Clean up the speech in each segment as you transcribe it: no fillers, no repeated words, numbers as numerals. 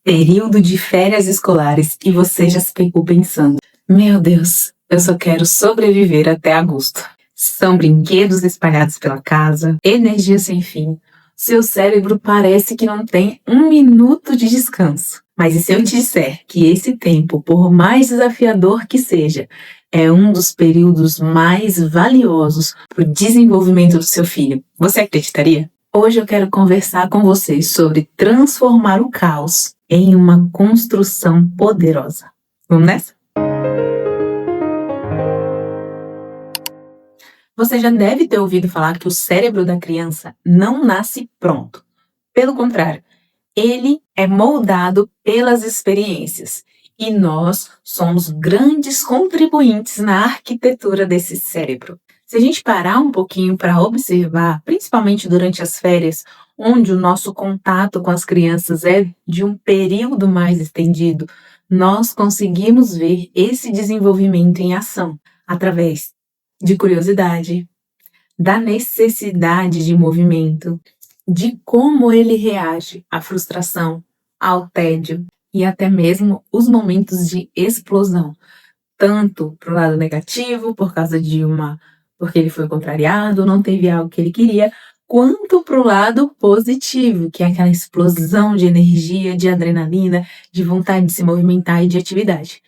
Período de férias escolares e você já se pegou pensando: meu Deus, eu só quero sobreviver até agosto. São brinquedos espalhados pela casa, energia sem fim. Seu cérebro parece que não tem um minuto de descanso. Mas e se eu te disser que esse tempo, por mais desafiador que seja, é um dos períodos mais valiosos para o desenvolvimento do seu filho? Você acreditaria? Hoje eu quero conversar com vocês sobre transformar o caos em uma construção poderosa. Vamos nessa? Você já deve ter ouvido falar que o cérebro da criança não nasce pronto. Pelo contrário, ele é moldado pelas experiências. E nós somos grandes contribuintes na arquitetura desse cérebro. Se a gente parar um pouquinho para observar, principalmente durante as férias, onde o nosso contato com as crianças é de um período mais estendido, nós conseguimos ver esse desenvolvimento em ação, através de curiosidade, da necessidade de movimento, de como ele reage à frustração, ao tédio e até mesmo os momentos de explosão, tanto para o lado negativo, porque ele foi contrariado, não teve algo que ele queria, quanto para o lado positivo, que é aquela explosão de energia, de adrenalina, de vontade de se movimentar e de atividade.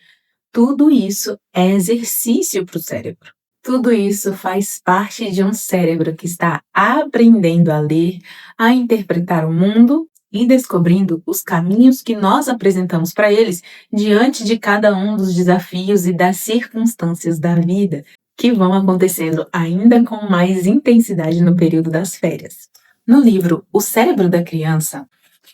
Tudo isso é exercício para o cérebro. Tudo isso faz parte de um cérebro que está aprendendo a ler, a interpretar o mundo e descobrindo os caminhos que nós apresentamos para eles diante de cada um dos desafios e das circunstâncias da vida que vão acontecendo ainda com mais intensidade no período das férias. No livro O Cérebro da Criança,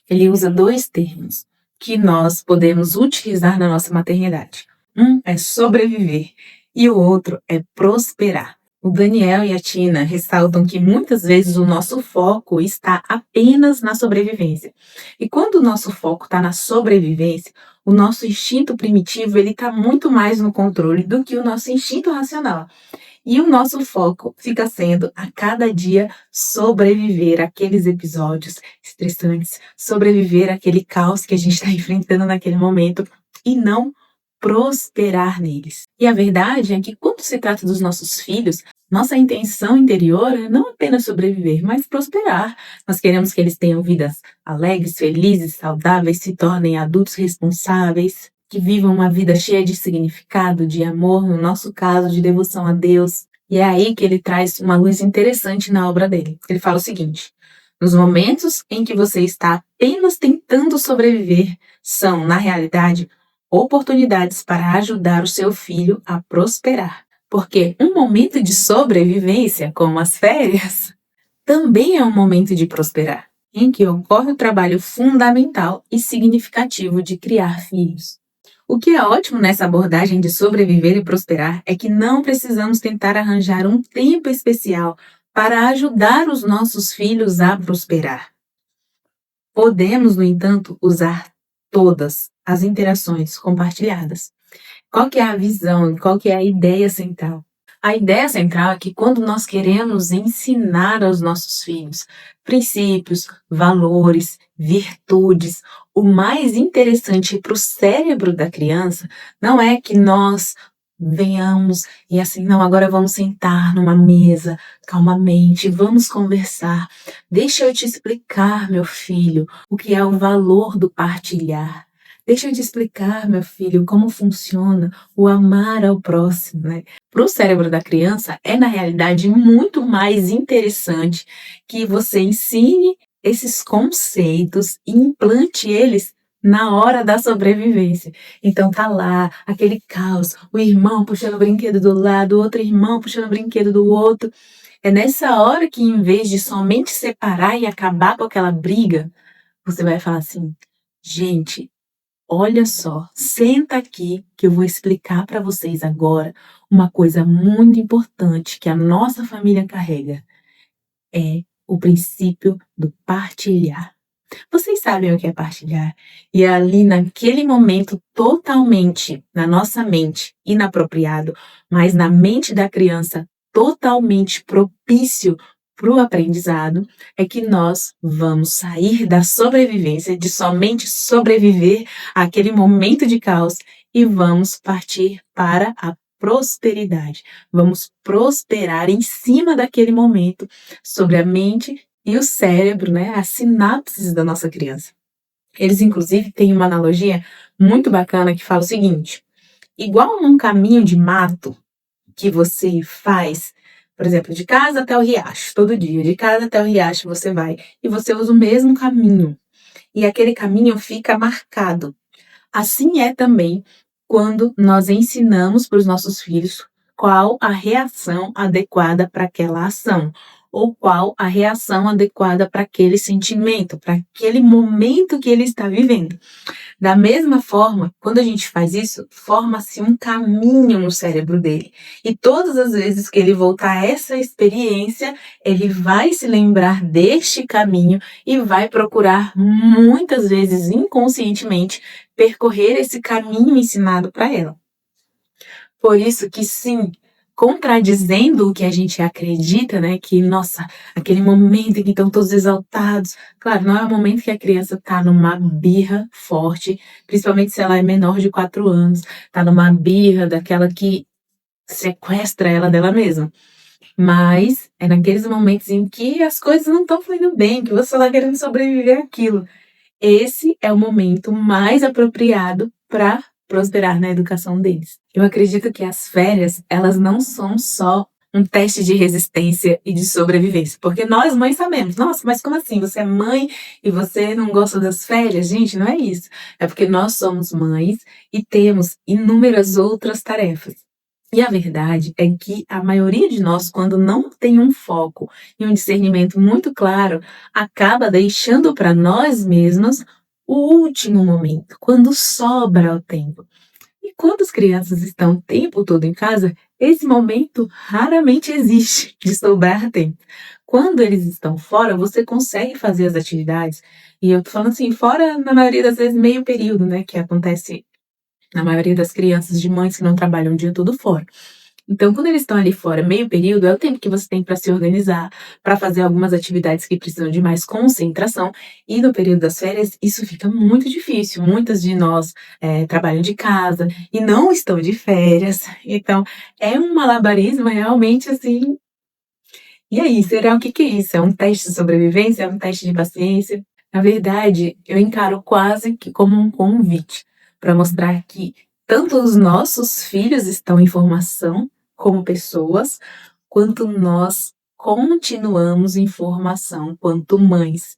ele usa dois termos que nós podemos utilizar na nossa maternidade. Um é sobreviver e o outro é prosperar. O Daniel e a Tina ressaltam que muitas vezes o nosso foco está apenas na sobrevivência. E quando o nosso foco está na sobrevivência, o nosso instinto primitivo está muito mais no controle do que o nosso instinto racional. E o nosso foco fica sendo, a cada dia, sobreviver àqueles episódios estressantes, sobreviver àquele caos que a gente está enfrentando naquele momento e não prosperar neles. E a verdade é que quando se trata dos nossos filhos, nossa intenção interior é não apenas sobreviver, mas prosperar. Nós queremos que eles tenham vidas alegres, felizes, saudáveis, se tornem adultos responsáveis, que vivam uma vida cheia de significado, de amor, no nosso caso, de devoção a Deus. E é aí que ele traz uma luz interessante na obra dele. Ele fala o seguinte: nos momentos em que você está apenas tentando sobreviver, são, na realidade, oportunidades para ajudar o seu filho a prosperar. Porque um momento de sobrevivência, como as férias, também é um momento de prosperar, em que ocorre o trabalho fundamental e significativo de criar filhos. O que é ótimo nessa abordagem de sobreviver e prosperar é que não precisamos tentar arranjar um tempo especial para ajudar os nossos filhos a prosperar. Podemos, no entanto, usar todas as interações compartilhadas. Qual que é a visão? Qual que é a ideia central? A ideia central é que quando nós queremos ensinar aos nossos filhos princípios, valores, virtudes, o mais interessante para o cérebro da criança não é que nós venhamos e assim, não, agora vamos sentar numa mesa calmamente, vamos conversar. Deixa eu te explicar, meu filho, o que é o valor do partilhar. Deixa eu te explicar, meu filho, como funciona o amar ao próximo, né? Para o cérebro da criança, é na realidade muito mais interessante que você ensine esses conceitos e implante eles na hora da sobrevivência. Então tá lá, aquele caos, o irmão puxando o brinquedo do lado, o outro irmão puxando o brinquedo do outro. É nessa hora que, em vez de somente separar e acabar com aquela briga, você vai falar assim: gente, olha só, senta aqui que eu vou explicar para vocês agora uma coisa muito importante que a nossa família carrega. É o princípio do partilhar. Vocês sabem o que é partilhar? E é ali naquele momento totalmente, na nossa mente, inapropriado, mas na mente da criança, totalmente propício para o aprendizado é que nós vamos sair da sobrevivência, de somente sobreviver àquele momento de caos e vamos partir para a prosperidade. Vamos prosperar em cima daquele momento sobre a mente e o cérebro, né? As sinapses da nossa criança. Eles, inclusive, têm uma analogia muito bacana que fala o seguinte: igual num caminho de mato que você faz, por exemplo, de casa até o riacho, todo dia, de casa até o riacho você vai, e você usa o mesmo caminho, e aquele caminho fica marcado. Assim é também quando nós ensinamos para os nossos filhos qual a reação adequada para aquela ação, ou qual a reação adequada para aquele sentimento, para aquele momento que ele está vivendo. Da mesma forma, quando a gente faz isso, forma-se um caminho no cérebro dele. E todas as vezes que ele voltar a essa experiência, ele vai se lembrar deste caminho e vai procurar, muitas vezes inconscientemente, percorrer esse caminho ensinado para ela. Por isso que sim, contradizendo o que a gente acredita, né, que, nossa, aquele momento em que estão todos exaltados, claro, não é o momento que a criança está numa birra forte, principalmente se ela é menor de 4 anos, está numa birra daquela que sequestra ela dela mesma. Mas é naqueles momentos em que as coisas não estão fluindo bem, que você está querendo sobreviver àquilo. Esse é o momento mais apropriado para prosperar na educação deles. Eu acredito que as férias, elas não são só um teste de resistência e de sobrevivência, porque nós mães sabemos, nossa, mas como assim? Você é mãe e você não gosta das férias? Gente, não é isso. É porque nós somos mães e temos inúmeras outras tarefas. E a verdade é que a maioria de nós, quando não tem um foco e um discernimento muito claro, acaba deixando para nós mesmos o último momento, quando sobra o tempo. E quando as crianças estão o tempo todo em casa, esse momento raramente existe de sobrar tempo. Quando eles estão fora, você consegue fazer as atividades. E eu tô falando assim, fora, na maioria das vezes, meio período, né? Que acontece na maioria das crianças de mães que não trabalham o dia todo fora. Então, quando eles estão ali fora, meio período, é o tempo que você tem para se organizar, para fazer algumas atividades que precisam de mais concentração. E no período das férias, isso fica muito difícil. Muitas de nós trabalham de casa e não estão de férias. Então, é um malabarismo realmente assim. E aí, será o que que é isso? É um teste de sobrevivência? É um teste de paciência? Na verdade, eu encaro quase que como um convite para mostrar que tanto os nossos filhos estão em formação como pessoas, quanto nós continuamos em formação quanto mães.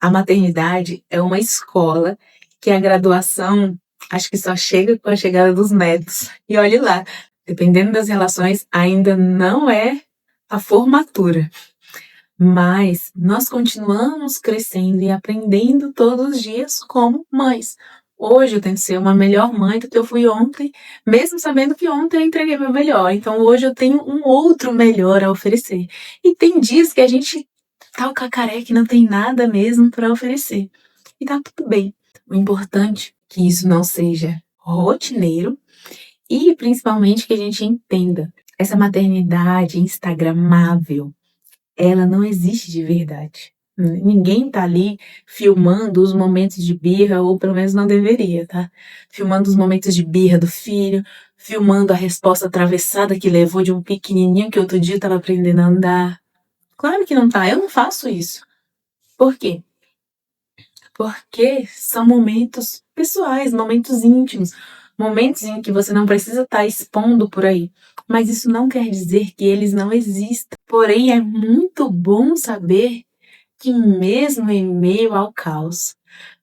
A maternidade é uma escola que a graduação acho que só chega com a chegada dos netos. E olhe lá, dependendo das relações, ainda não é a formatura. Mas nós continuamos crescendo e aprendendo todos os dias como mães. Hoje eu tento ser uma melhor mãe do que eu fui ontem, mesmo sabendo que ontem eu entreguei meu melhor. Então hoje eu tenho um outro melhor a oferecer. E tem dias que a gente tá o cacareca e não tem nada mesmo para oferecer. E tá tudo bem. O importante é que isso não seja rotineiro e principalmente que a gente entenda essa maternidade instagramável, ela não existe de verdade. Ninguém tá ali filmando os momentos de birra, ou pelo menos não deveria, tá? Filmando os momentos de birra do filho, filmando a resposta atravessada que levou de um pequenininho que outro dia estava aprendendo a andar. Claro que não tá, eu não faço isso. Por quê? Porque são momentos pessoais, momentos íntimos, momentos em que você não precisa estar expondo por aí. Mas isso não quer dizer que eles não existam. Porém, é muito bom saber que mesmo em meio ao caos,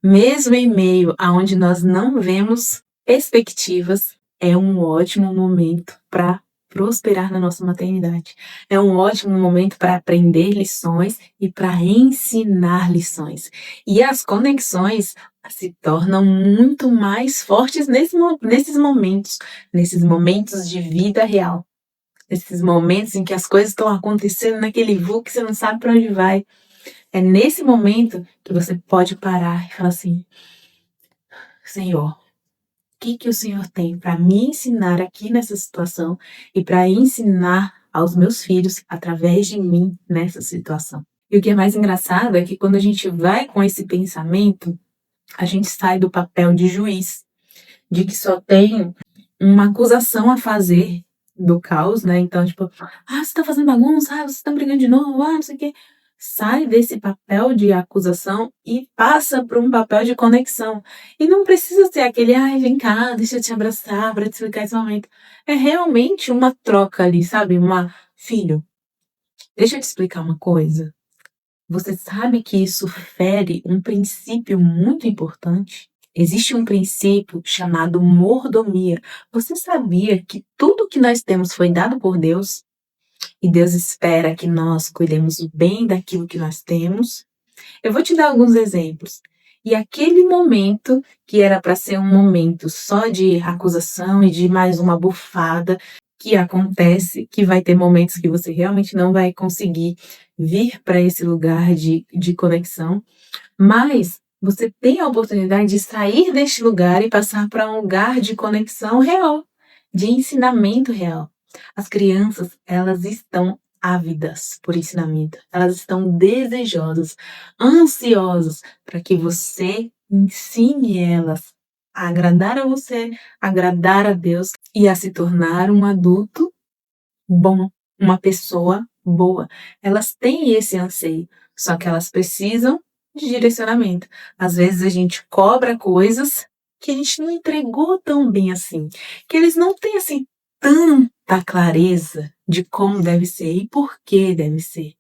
mesmo em meio aonde nós não vemos perspectivas, é um ótimo momento para prosperar na nossa maternidade. É um ótimo momento para aprender lições e para ensinar lições. E as conexões se tornam muito mais fortes nesses momentos de vida real. Nesses momentos em que as coisas estão acontecendo naquele voo que você não sabe para onde vai. É nesse momento que você pode parar e falar assim: Senhor, o que que o Senhor tem para me ensinar aqui nessa situação e para ensinar aos meus filhos através de mim nessa situação. E o que é mais engraçado é que quando a gente vai com esse pensamento, a gente sai do papel de juiz, de que só tem uma acusação a fazer do caos, né? Então, tipo, você tá fazendo bagunça, vocês estão brigando de novo, não sei o quê. Sai desse papel de acusação e passa para um papel de conexão. E não precisa ser aquele, vem cá, deixa eu te abraçar para te explicar esse momento. É realmente uma troca ali, sabe? Filho, deixa eu te explicar uma coisa. Você sabe que isso fere um princípio muito importante? Existe um princípio chamado mordomia. Você sabia que tudo que nós temos foi dado por Deus? E Deus espera que nós cuidemos bem daquilo que nós temos? Eu vou te dar alguns exemplos. E aquele momento, que era para ser um momento só de acusação e de mais uma bufada, que acontece, que vai ter momentos que você realmente não vai conseguir vir para esse lugar de conexão, mas você tem a oportunidade de sair deste lugar e passar para um lugar de conexão real, de ensinamento real. As crianças, elas estão ávidas por ensinamento, elas estão desejosas, ansiosas para que você ensine elas a agradar a você, agradar a Deus e a se tornar um adulto bom, uma pessoa boa. Elas têm esse anseio, só que elas precisam de direcionamento. Às vezes a gente cobra coisas que a gente não entregou tão bem assim, que eles não têm assim tanta clareza de como deve ser e por que deve ser.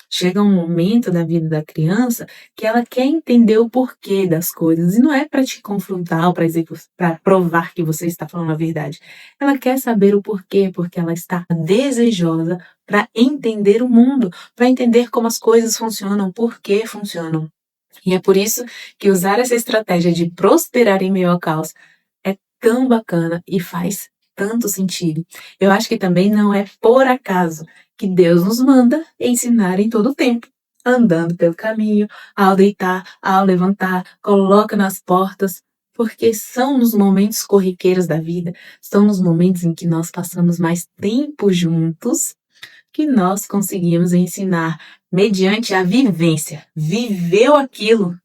Chega um momento da vida da criança que ela quer entender o porquê das coisas. E não é para te confrontar ou para provar que você está falando a verdade. Ela quer saber o porquê, porque ela está desejosa para entender o mundo, para entender como as coisas funcionam, por que funcionam. E é por isso que usar essa estratégia de prosperar em meio ao caos é tão bacana e faz tanto sentido. Eu acho que também não é por acaso que Deus nos manda ensinar em todo o tempo, andando pelo caminho, ao deitar, ao levantar, coloca nas portas, porque são nos momentos corriqueiros da vida, são nos momentos em que nós passamos mais tempo juntos, que nós conseguimos ensinar mediante a vivência. Viveu aquilo,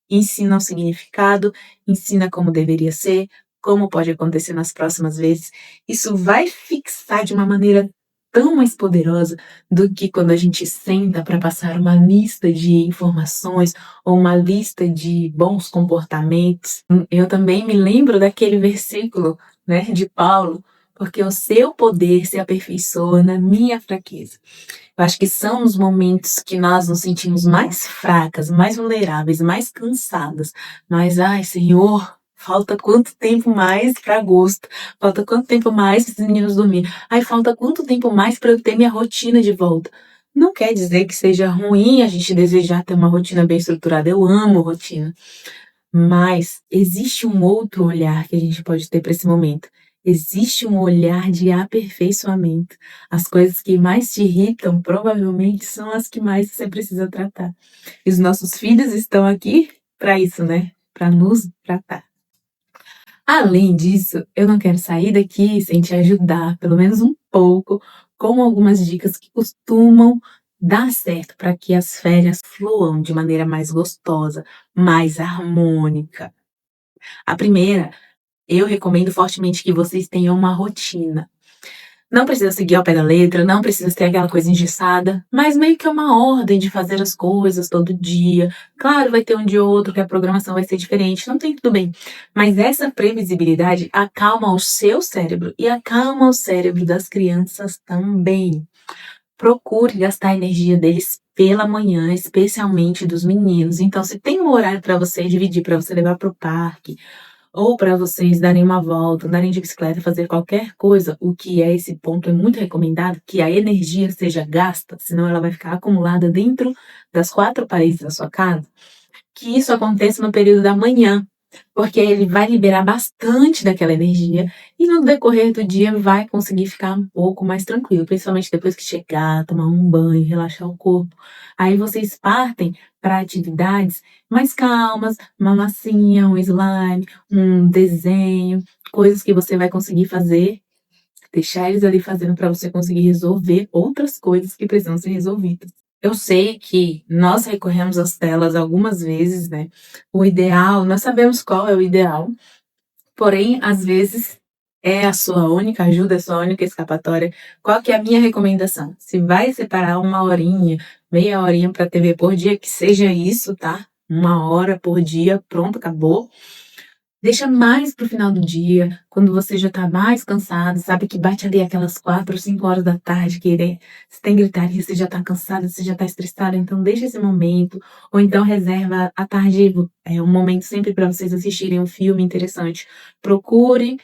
ensina o significado, ensina como deveria ser, como pode acontecer nas próximas vezes. Isso vai fixar de uma maneira tão mais poderosa do que quando a gente senta para passar uma lista de informações ou uma lista de bons comportamentos. Eu também me lembro daquele versículo, né, de Paulo, porque o seu poder se aperfeiçoa na minha fraqueza. Eu acho que são os momentos que nós nos sentimos mais fracas, mais vulneráveis, mais cansadas. Mas, Senhor, falta quanto tempo mais para agosto? Falta quanto tempo mais para os meninos dormir? Falta quanto tempo mais para eu ter minha rotina de volta? Não quer dizer que seja ruim a gente desejar ter uma rotina bem estruturada. Eu amo rotina. Mas existe um outro olhar que a gente pode ter para esse momento. Existe um olhar de aperfeiçoamento. As coisas que mais te irritam provavelmente são as que mais você precisa tratar. E os nossos filhos estão aqui para isso, né? Para nos tratar. Além disso, eu não quero sair daqui sem te ajudar, pelo menos um pouco, com algumas dicas que costumam dar certo para que as férias fluam de maneira mais gostosa, mais harmônica. A primeira, eu recomendo fortemente que vocês tenham uma rotina. Não precisa seguir ao pé da letra, não precisa ter aquela coisa engessada, mas meio que é uma ordem de fazer as coisas todo dia. Claro, vai ter um dia ou outro que a programação vai ser diferente, não tem tudo bem. Mas essa previsibilidade acalma o seu cérebro e acalma o cérebro das crianças também. Procure gastar a energia deles pela manhã, especialmente dos meninos. Então, se tem um horário para você dividir, para você levar para o parque, ou para vocês darem uma volta, andarem de bicicleta, fazer qualquer coisa, o que é esse ponto é muito recomendado, que a energia seja gasta, senão ela vai ficar acumulada dentro das 4 paredes da sua casa, que isso aconteça no período da manhã, porque ele vai liberar bastante daquela energia e no decorrer do dia vai conseguir ficar um pouco mais tranquilo, principalmente depois que chegar, tomar um banho, relaxar o corpo. Aí vocês partem para atividades mais calmas, uma massinha, um slime, um desenho, coisas que você vai conseguir fazer deixar eles ali fazendo para você conseguir resolver outras coisas que precisam ser resolvidas. Eu sei que nós recorremos às telas algumas vezes, né? O ideal, nós sabemos qual é o ideal, porém, às vezes é a sua única ajuda, é a sua única escapatória. Qual que é a minha recomendação? Se vai separar uma horinha, meia horinha para TV por dia, que seja isso, tá? 1 hora por dia, pronto, acabou. Deixa mais pro final do dia, quando você já tá mais cansado, sabe que bate ali aquelas 4, 5 horas da tarde, você tem gritaria, você já tá cansado, você já tá estressado, então deixa esse momento, ou então reserva à tarde, um momento sempre para vocês assistirem um filme interessante. Procure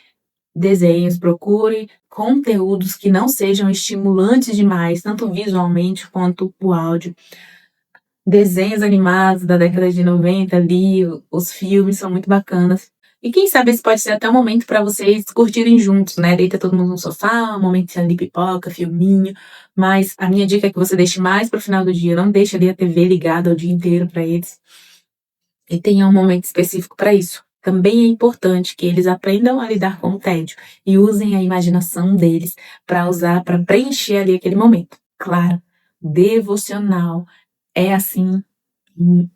desenhos, procure conteúdos que não sejam estimulantes demais, tanto visualmente quanto o áudio. Desenhos animados da década de 90 ali, os filmes são muito bacanas. E quem sabe esse pode ser até um momento para vocês curtirem juntos, né? Deita todo mundo no sofá, um momento ali, pipoca, filminho. Mas a minha dica é que você deixe mais pro final do dia, não deixe ali a TV ligada o dia inteiro para eles. E tenha um momento específico para isso. Também é importante que eles aprendam a lidar com o tédio e usem a imaginação deles para usar, para preencher ali aquele momento. Claro, devocional é assim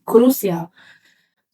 crucial.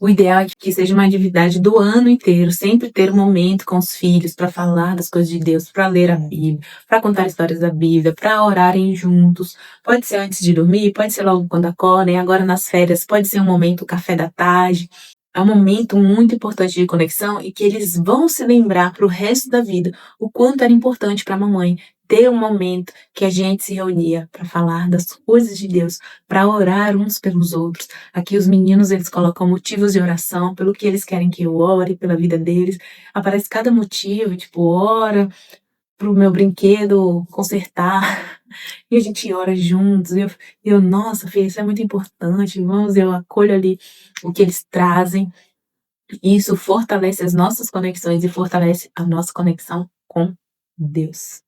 O ideal é que seja uma atividade do ano inteiro, sempre ter um momento com os filhos para falar das coisas de Deus, para ler a Bíblia, para contar histórias da Bíblia, para orarem juntos. Pode ser antes de dormir, pode ser logo quando acordem, agora nas férias, pode ser um momento café da tarde. É um momento muito importante de conexão e que eles vão se lembrar para o resto da vida o quanto era importante para a mamãe ter um momento que a gente se reunia para falar das coisas de Deus, para orar uns pelos outros. Aqui os meninos, eles colocam motivos de oração, pelo que eles querem que eu ore, pela vida deles. Aparece cada motivo, tipo, ora pro meu brinquedo consertar, e a gente ora juntos. Nossa, filha, isso é muito importante, eu acolho ali o que eles trazem. Isso fortalece as nossas conexões e fortalece a nossa conexão com Deus.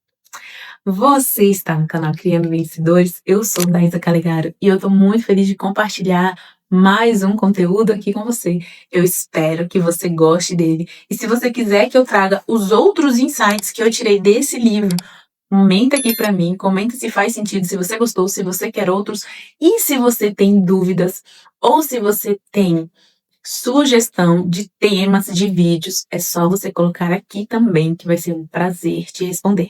Você está no canal Criando Vencedores, eu sou Daísa Calegaro e eu estou muito feliz de compartilhar mais um conteúdo aqui com você. Eu espero que você goste dele. E se você quiser que eu traga os outros insights que eu tirei desse livro, comenta aqui para mim, comenta se faz sentido, se você gostou, se você quer outros e se você tem dúvidas ou se você tem sugestão de temas de vídeos, é só você colocar aqui também que vai ser um prazer te responder.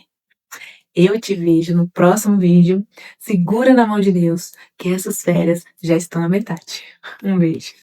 Eu te vejo no próximo vídeo. Segura na mão de Deus, que essas férias já estão na metade. Um beijo.